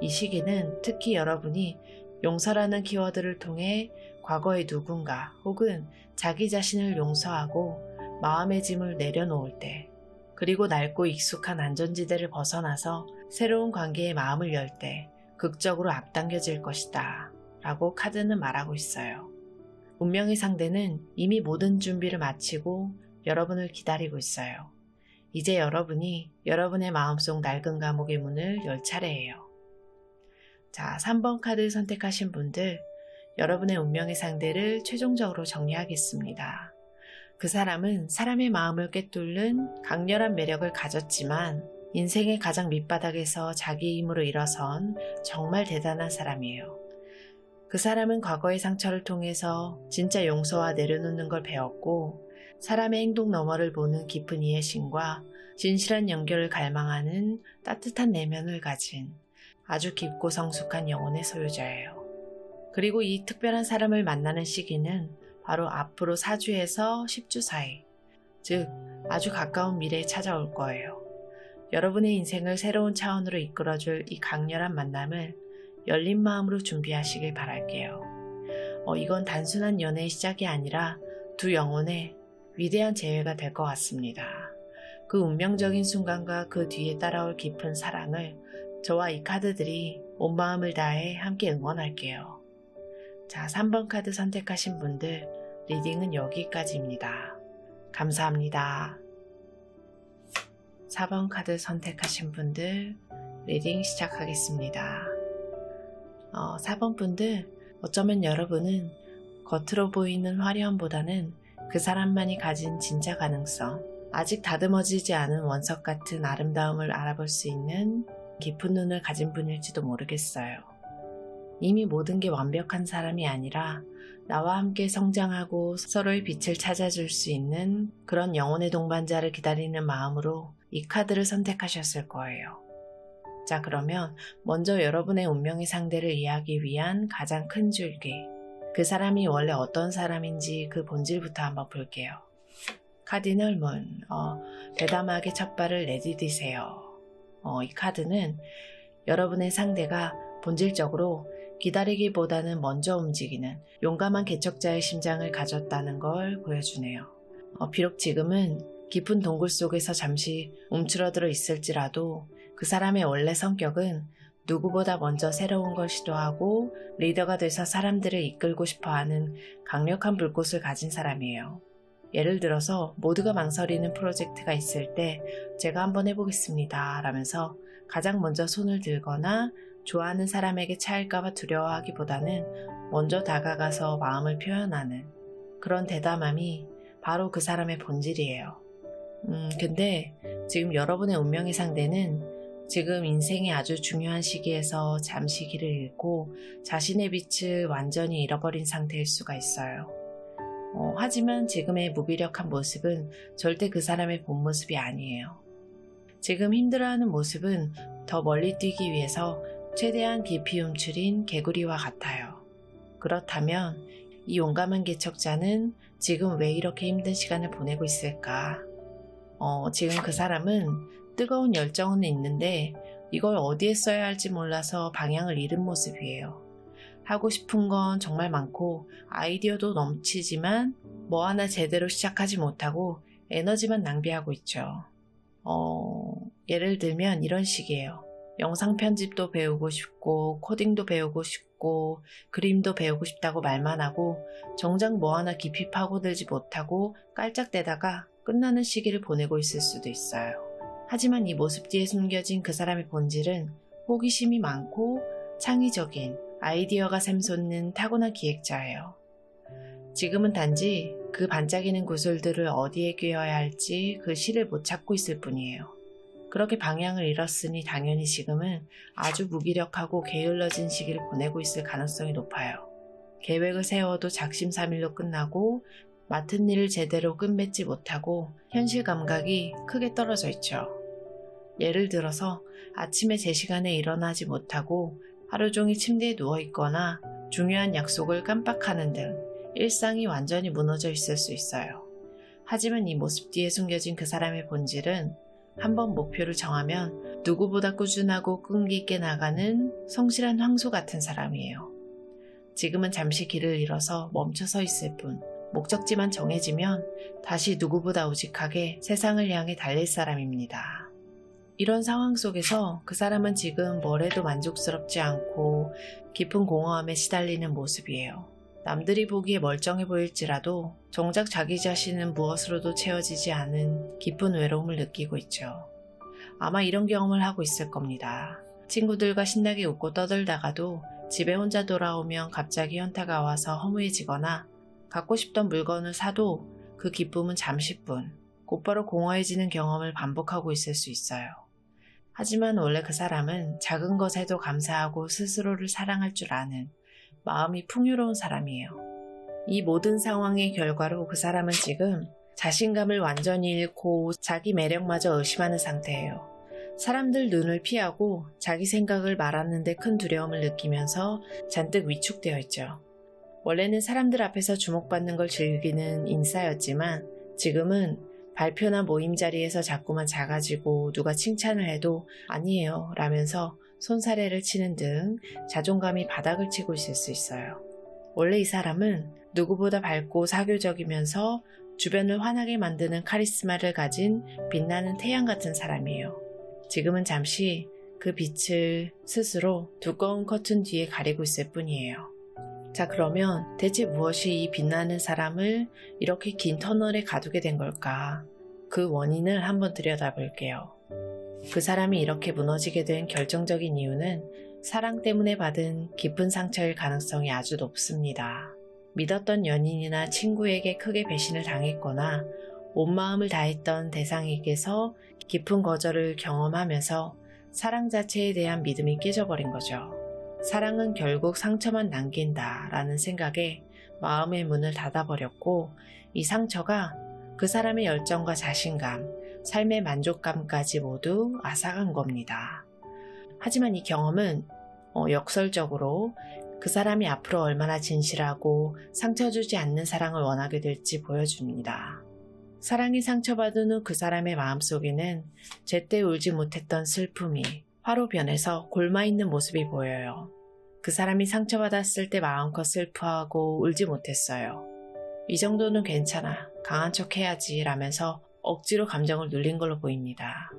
이 시기는 특히 여러분이 용서라는 키워드를 통해 과거의 누군가 혹은 자기 자신을 용서하고 마음의 짐을 내려놓을 때, 그리고 낡고 익숙한 안전지대를 벗어나서 새로운 관계에 마음을 열 때 극적으로 앞당겨질 것이다 라고 카드는 말하고 있어요. 운명의 상대는 이미 모든 준비를 마치고 여러분을 기다리고 있어요. 이제 여러분이 여러분의 마음속 낡은 감옥의 문을 열 차례예요. 자, 3번 카드 선택하신 분들, 여러분의 운명의 상대를 최종적으로 정리하겠습니다. 그 사람은 사람의 마음을 꿰뚫는 강렬한 매력을 가졌지만 인생의 가장 밑바닥에서 자기 힘으로 일어선 정말 대단한 사람이에요. 그 사람은 과거의 상처를 통해서 진짜 용서와 내려놓는 걸 배웠고 사람의 행동 너머를 보는 깊은 이해심과 진실한 연결을 갈망하는 따뜻한 내면을 가진 아주 깊고 성숙한 영혼의 소유자예요. 그리고 이 특별한 사람을 만나는 시기는 바로 앞으로 4주에서 10주 사이, 즉 아주 가까운 미래에 찾아올 거예요. 여러분의 인생을 새로운 차원으로 이끌어줄 이 강렬한 만남을 열린 마음으로 준비하시길 바랄게요. 이건 단순한 연애의 시작이 아니라 두 영혼의 위대한 재회가 될 것 같습니다. 그 운명적인 순간과 그 뒤에 따라올 깊은 사랑을 저와 이 카드들이 온 마음을 다해 함께 응원할게요. 자, 3번 카드 선택하신 분들, 리딩은 여기까지입니다. 감사합니다. 4번 카드 선택하신 분들, 리딩 시작하겠습니다. 4번 분들, 어쩌면 여러분은 겉으로 보이는 화려함보다는 그 사람만이 가진 진짜 가능성, 아직 다듬어지지 않은 원석 같은 아름다움을 알아볼 수 있는 깊은 눈을 가진 분일지도 모르겠어요. 이미 모든 게 완벽한 사람이 아니라 나와 함께 성장하고 서로의 빛을 찾아줄 수 있는 그런 영혼의 동반자를 기다리는 마음으로 이 카드를 선택하셨을 거예요. 자, 그러면 먼저 여러분의 운명의 상대를 이해하기 위한 가장 큰 줄기, 그 사람이 원래 어떤 사람인지 그 본질부터 한번 볼게요. 카디널 문, 대담하게 첫 발을 내디디세요. 이 카드는 여러분의 상대가 본질적으로 기다리기보다는 먼저 움직이는 용감한 개척자의 심장을 가졌다는 걸 보여주네요. 비록 지금은 깊은 동굴 속에서 잠시 움츠러들어 있을지라도 그 사람의 원래 성격은 누구보다 먼저 새로운 걸 시도하고 리더가 돼서 사람들을 이끌고 싶어하는 강력한 불꽃을 가진 사람이에요. 예를 들어서 모두가 망설이는 프로젝트가 있을 때 제가 한번 해보겠습니다 라면서 가장 먼저 손을 들거나 좋아하는 사람에게 차일까봐 두려워하기보다는 먼저 다가가서 마음을 표현하는 그런 대담함이 바로 그 사람의 본질이에요. 근데 지금 여러분의 운명의 상대는 지금 인생의 아주 중요한 시기에서 잠시 길을 잃고 자신의 빛을 완전히 잃어버린 상태일 수가 있어요. 하지만 지금의 무기력한 모습은 절대 그 사람의 본 모습이 아니에요. 지금 힘들어하는 모습은 더 멀리 뛰기 위해서 최대한 깊이 움츠린 개구리와 같아요. 그렇다면 이 용감한 개척자는 지금 왜 이렇게 힘든 시간을 보내고 있을까? 지금 그 사람은 뜨거운 열정은 있는데 이걸 어디에 써야 할지 몰라서 방향을 잃은 모습이에요. 하고 싶은 건 정말 많고 아이디어도 넘치지만 뭐 하나 제대로 시작하지 못하고 에너지만 낭비하고 있죠. 예를 들면 이런 식이에요. 영상 편집도 배우고 싶고 코딩도 배우고 싶고 그림도 배우고 싶다고 말만 하고 정작 뭐 하나 깊이 파고들지 못하고 깔짝대다가 끝나는 시기를 보내고 있을 수도 있어요. 하지만 이 모습 뒤에 숨겨진 그 사람의 본질은 호기심이 많고 창의적인 아이디어가 샘솟는 타고난 기획자예요. 지금은 단지 그 반짝이는 구슬들을 어디에 끼워야 할지 그 실을 못 찾고 있을 뿐이에요. 그렇게 방향을 잃었으니 당연히 지금은 아주 무기력하고 게을러진 시기를 보내고 있을 가능성이 높아요. 계획을 세워도 작심삼일로 끝나고 맡은 일을 제대로 끝맺지 못하고 현실 감각이 크게 떨어져 있죠. 예를 들어서 아침에 제 시간에 일어나지 못하고 하루 종일 침대에 누워있거나 중요한 약속을 깜빡하는 등 일상이 완전히 무너져 있을 수 있어요. 하지만 이 모습 뒤에 숨겨진 그 사람의 본질은 한번 목표를 정하면 누구보다 꾸준하고 끈기 있게 나가는 성실한 황소 같은 사람이에요. 지금은 잠시 길을 잃어서 멈춰서 있을 뿐, 목적지만 정해지면 다시 누구보다 우직하게 세상을 향해 달릴 사람입니다. 이런 상황 속에서 그 사람은 지금 뭘 해도 만족스럽지 않고 깊은 공허함에 시달리는 모습이에요. 남들이 보기에 멀쩡해 보일지라도 정작 자기 자신은 무엇으로도 채워지지 않은 깊은 외로움을 느끼고 있죠. 아마 이런 경험을 하고 있을 겁니다. 친구들과 신나게 웃고 떠들다가도 집에 혼자 돌아오면 갑자기 현타가 와서 허무해지거나 갖고 싶던 물건을 사도 그 기쁨은 잠시뿐 곧바로 공허해지는 경험을 반복하고 있을 수 있어요. 하지만 원래 그 사람은 작은 것에도 감사하고 스스로를 사랑할 줄 아는 마음이 풍요로운 사람이에요. 이 모든 상황의 결과로 그 사람은 지금 자신감을 완전히 잃고 자기 매력마저 의심하는 상태예요. 사람들 눈을 피하고 자기 생각을 말하는데 큰 두려움을 느끼면서 잔뜩 위축되어 있죠. 원래는 사람들 앞에서 주목받는 걸 즐기는 인싸였지만 지금은 발표나 모임 자리에서 자꾸만 작아지고 누가 칭찬을 해도 아니에요 라면서 손사래를 치는 등 자존감이 바닥을 치고 있을 수 있어요. 원래 이 사람은 누구보다 밝고 사교적이면서 주변을 환하게 만드는 카리스마를 가진 빛나는 태양 같은 사람이에요. 지금은 잠시 그 빛을 스스로 두꺼운 커튼 뒤에 가리고 있을 뿐이에요. 자, 그러면 대체 무엇이 이 빛나는 사람을 이렇게 긴 터널에 가두게 된 걸까? 그 원인을 한번 들여다볼게요. 그 사람이 이렇게 무너지게 된 결정적인 이유는 사랑 때문에 받은 깊은 상처일 가능성이 아주 높습니다. 믿었던 연인이나 친구에게 크게 배신을 당했거나 온 마음을 다했던 대상에게서 깊은 거절을 경험하면서 사랑 자체에 대한 믿음이 깨져버린 거죠. 사랑은 결국 상처만 남긴다 라는 생각에 마음의 문을 닫아버렸고, 이 상처가 그 사람의 열정과 자신감, 삶의 만족감까지 모두 앗아간 겁니다. 하지만 이 경험은 역설적으로 그 사람이 앞으로 얼마나 진실하고 상처 주지 않는 사랑을 원하게 될지 보여줍니다. 사랑이 상처받은 후 그 사람의 마음속에는 제때 울지 못했던 슬픔이 화로 변해서 골마있는 모습이 보여요. 그 사람이 상처받았을 때 마음껏 슬퍼하고 울지 못했어요. 이 정도는 괜찮아, 강한 척 해야지 라면서 억지로 감정을 눌린 걸로 보입니다.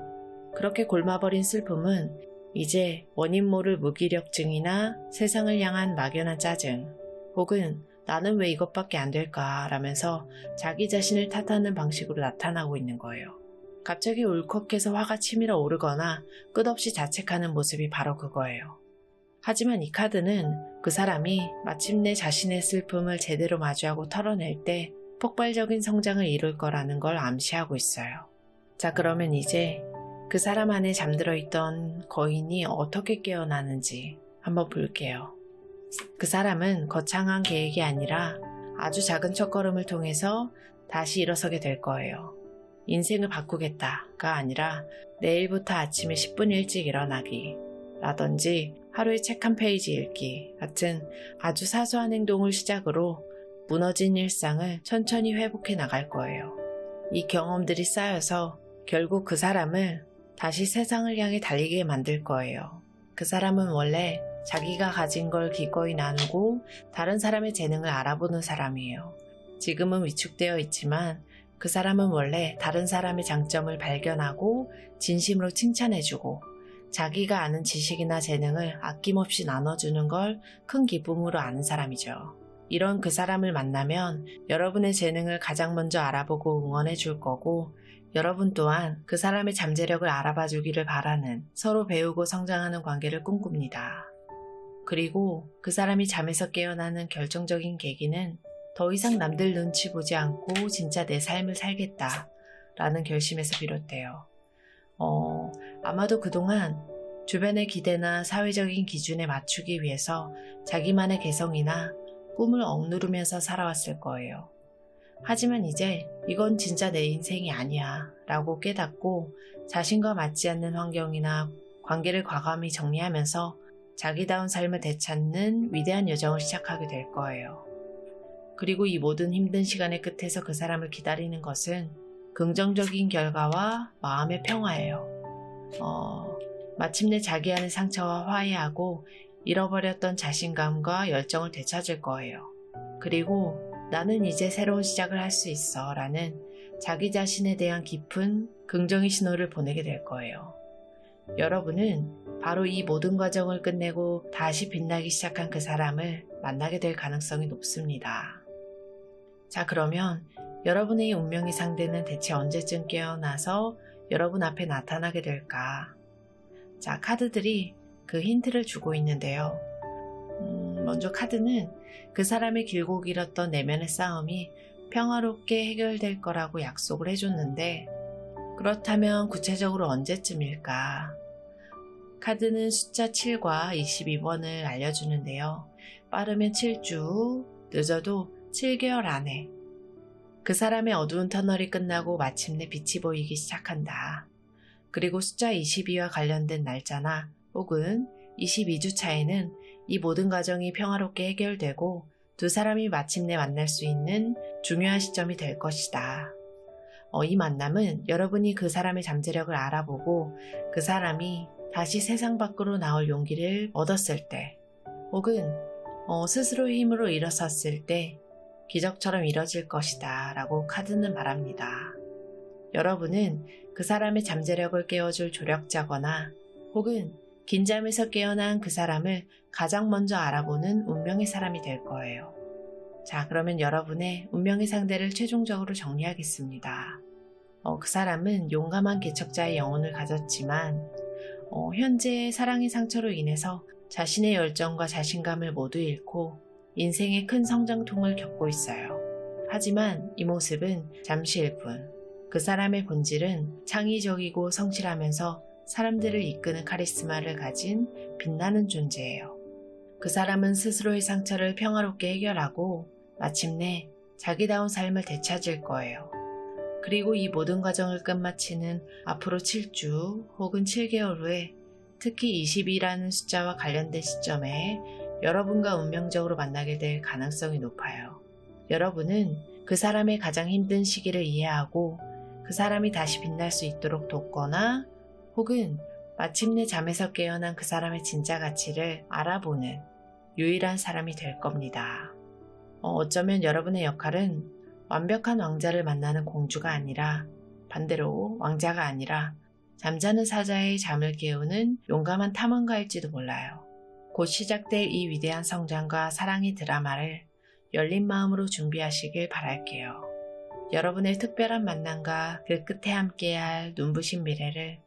그렇게 골마버린 슬픔은 이제 원인 모를 무기력증이나 세상을 향한 막연한 짜증, 혹은 나는 왜 이것밖에 안 될까 라면서 자기 자신을 탓하는 방식으로 나타나고 있는 거예요. 갑자기 울컥해서 화가 치밀어 오르거나 끝없이 자책하는 모습이 바로 그거예요. 하지만 이 카드는 그 사람이 마침내 자신의 슬픔을 제대로 마주하고 털어낼 때 폭발적인 성장을 이룰 거라는 걸 암시하고 있어요. 자, 그러면 이제 그 사람 안에 잠들어 있던 거인이 어떻게 깨어나는지 한번 볼게요. 그 사람은 거창한 계획이 아니라 아주 작은 첫걸음을 통해서 다시 일어서게 될 거예요. 인생을 바꾸겠다가 아니라 내일부터 아침에 10분 일찍 일어나기 라든지 하루에 책 한 페이지 읽기 같은 아주 사소한 행동을 시작으로 무너진 일상을 천천히 회복해 나갈 거예요. 이 경험들이 쌓여서 결국 그 사람을 다시 세상을 향해 달리게 만들 거예요. 그 사람은 원래 자기가 가진 걸 기꺼이 나누고 다른 사람의 재능을 알아보는 사람이에요. 지금은 위축되어 있지만 그 사람은 원래 다른 사람의 장점을 발견하고 진심으로 칭찬해주고 자기가 아는 지식이나 재능을 아낌없이 나눠주는 걸 큰 기쁨으로 아는 사람이죠. 이런 그 사람을 만나면 여러분의 재능을 가장 먼저 알아보고 응원해 줄 거고, 여러분 또한 그 사람의 잠재력을 알아봐 주기를 바라는, 서로 배우고 성장하는 관계를 꿈꿉니다. 그리고 그 사람이 잠에서 깨어나는 결정적인 계기는 더 이상 남들 눈치 보지 않고 진짜 내 삶을 살겠다 라는 결심에서 비롯돼요. 아마도 그동안 주변의 기대나 사회적인 기준에 맞추기 위해서 자기만의 개성이나 꿈을 억누르면서 살아왔을 거예요. 하지만 이제 이건 진짜 내 인생이 아니야 라고 깨닫고 자신과 맞지 않는 환경이나 관계를 과감히 정리하면서 자기다운 삶을 되찾는 위대한 여정을 시작하게 될 거예요. 그리고 이 모든 힘든 시간의 끝에서 그 사람을 기다리는 것은 긍정적인 결과와 마음의 평화예요. 마침내 자기 안의 상처와 화해하고 잃어버렸던 자신감과 열정을 되찾을 거예요. 그리고 나는 이제 새로운 시작을 할 수 있어 라는 자기 자신에 대한 깊은 긍정의 신호를 보내게 될 거예요. 여러분은 바로 이 모든 과정을 끝내고 다시 빛나기 시작한 그 사람을 만나게 될 가능성이 높습니다. 자, 그러면 여러분의 운명의 상대는 대체 언제쯤 깨어나서 여러분 앞에 나타나게 될까? 자, 카드들이 그 힌트를 주고 있는데요. 먼저 카드는 그 사람의 길고 길었던 내면의 싸움이 평화롭게 해결될 거라고 약속을 해줬는데, 그렇다면 구체적으로 언제쯤일까? 카드는 숫자 7과 22번을 알려주는데요. 빠르면 7주, 늦어도 7개월 안에 그 사람의 어두운 터널이 끝나고 마침내 빛이 보이기 시작한다. 그리고 숫자 22와 관련된 날짜나 혹은 22주 차에는 이 모든 과정이 평화롭게 해결되고 두 사람이 마침내 만날 수 있는 중요한 시점이 될 것이다. 이 만남은 여러분이 그 사람의 잠재력을 알아보고 그 사람이 다시 세상 밖으로 나올 용기를 얻었을 때, 혹은 스스로의 힘으로 일어섰을 때 기적처럼 이뤄질 것이다 라고 카드는 말합니다. 여러분은 그 사람의 잠재력을 깨워줄 조력자거나 혹은 긴 잠에서 깨어난 그 사람을 가장 먼저 알아보는 운명의 사람이 될 거예요. 자, 그러면 여러분의 운명의 상대를 최종적으로 정리하겠습니다. 그 사람은 용감한 개척자의 영혼을 가졌지만 현재의 사랑의 상처로 인해서 자신의 열정과 자신감을 모두 잃고 인생의 큰 성장통을 겪고 있어요. 하지만 이 모습은 잠시일 뿐. 그 사람의 본질은 창의적이고 성실하면서 사람들을 이끄는 카리스마를 가진 빛나는 존재예요. 그 사람은 스스로의 상처를 평화롭게 해결하고 마침내 자기다운 삶을 되찾을 거예요. 그리고 이 모든 과정을 끝마치는 앞으로 7주 혹은 7개월 후에 특히 20이라는 숫자와 관련된 시점에 여러분과 운명적으로 만나게 될 가능성이 높아요. 여러분은 그 사람의 가장 힘든 시기를 이해하고 그 사람이 다시 빛날 수 있도록 돕거나 혹은 마침내 잠에서 깨어난 그 사람의 진짜 가치를 알아보는 유일한 사람이 될 겁니다. 어쩌면 여러분의 역할은 완벽한 왕자를 만나는 공주가 아니라 반대로 왕자가 아니라 잠자는 사자의 잠을 깨우는 용감한 탐험가일지도 몰라요. 곧 시작될 이 위대한 성장과 사랑의 드라마를 열린 마음으로 준비하시길 바랄게요. 여러분의 특별한 만남과 그 끝에 함께할 눈부신 미래를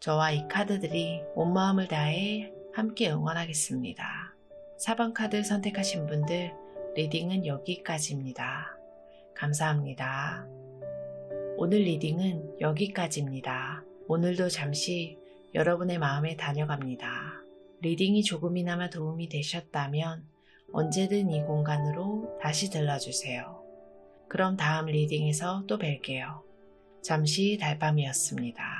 저와 이 카드들이 온 마음을 다해 함께 응원하겠습니다. 4번 카드 선택하신 분들 리딩은 여기까지입니다. 감사합니다. 오늘 리딩은 여기까지입니다. 오늘도 잠시 여러분의 마음에 다녀갑니다. 리딩이 조금이나마 도움이 되셨다면 언제든 이 공간으로 다시 들러주세요. 그럼 다음 리딩에서 또 뵐게요. 잠시 달밤이었습니다.